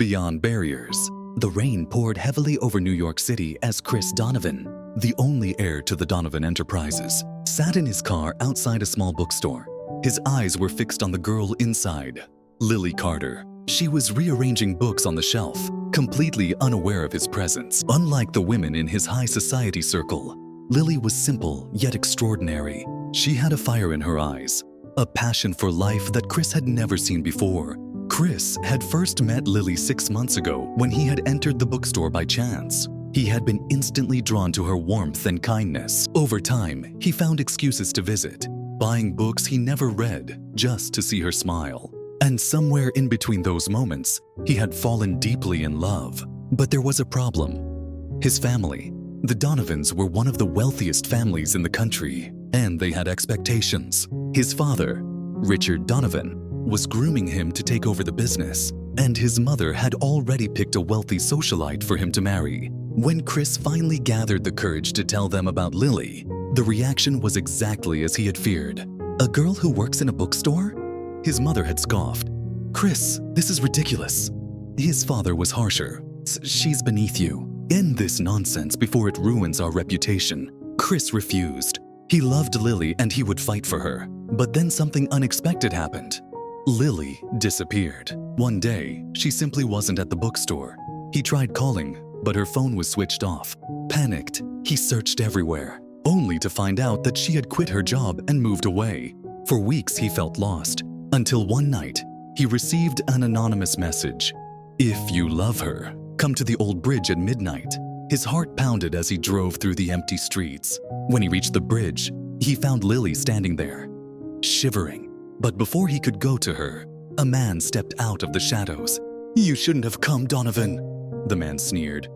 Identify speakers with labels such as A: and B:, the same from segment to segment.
A: beyond barriers. The rain poured heavily over New York City as Chris Donovan, the only heir to the Donovan Enterprises, sat in his car outside a small bookstore. His eyes were fixed on the girl inside, Lily Carter. She was rearranging books on the shelf, completely unaware of his presence. Unlike the women in his high society circle, Lily was simple yet extraordinary. She had a fire in her eyes, a passion for life that Chris had never seen before. Chris had first met Lily 6 months ago when he had entered the bookstore by chance. He had been instantly drawn to her warmth and kindness. Over time, he found excuses to visit, buying books he never read just to see her smile. And somewhere in between those moments, he had fallen deeply in love. But there was a problem. His family, the Donovans, were one of the wealthiest families in the country, and they had expectations. His father, Richard Donovan, was grooming him to take over the business, and his mother had already picked a wealthy socialite for him to marry. When Chris finally gathered the courage to tell them about Lily, the reaction was exactly as he had feared. A girl who works in a bookstore? His mother had scoffed. "Chris, this is ridiculous." His father was harsher. "She's beneath you. End this nonsense before it ruins our reputation." Chris refused. He loved Lily and he would fight for her. But then something unexpected happened. Lily disappeared. One day, she simply wasn't at the bookstore. He tried calling, but her phone was switched off. Panicked, he searched everywhere, only to find out that she had quit her job and moved away. For weeks, he felt lost, until one night, he received an anonymous message. "If you love her, come to the old bridge at midnight." His heart pounded as he drove through the empty streets. When he reached the bridge, he found Lily standing there, shivering. But before he could go to her, a man stepped out of the shadows. "You shouldn't have come, Donovan," the man sneered.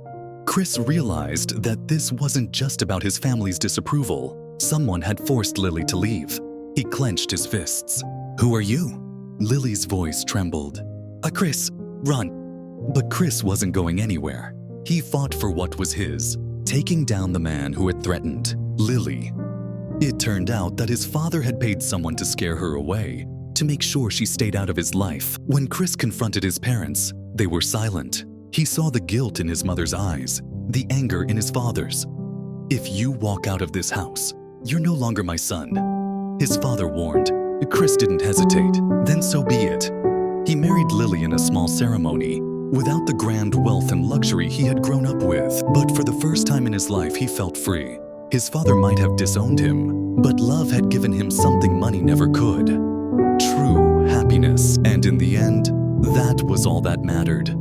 A: Chris realized that this wasn't just about his family's disapproval. Someone had forced Lily to leave. He clenched his fists. "Who are you?" Lily's voice trembled. Chris, run." But Chris wasn't going anywhere. He fought for what was his, taking down the man who had threatened Lily. It turned out that his father had paid someone to scare her away, to make sure she stayed out of his life. When Chris confronted his parents, they were silent. He saw the guilt in his mother's eyes, the anger in his father's. "If you walk out of this house, you're no longer my son," his father warned. Chris didn't hesitate. Then so be it. He married Lily in a small ceremony, without the grand wealth and luxury he had grown up with. But for the first time in his life, he felt free. His father might have disowned him, but love had given him something money never could. True happiness. And in the end, that was all that mattered.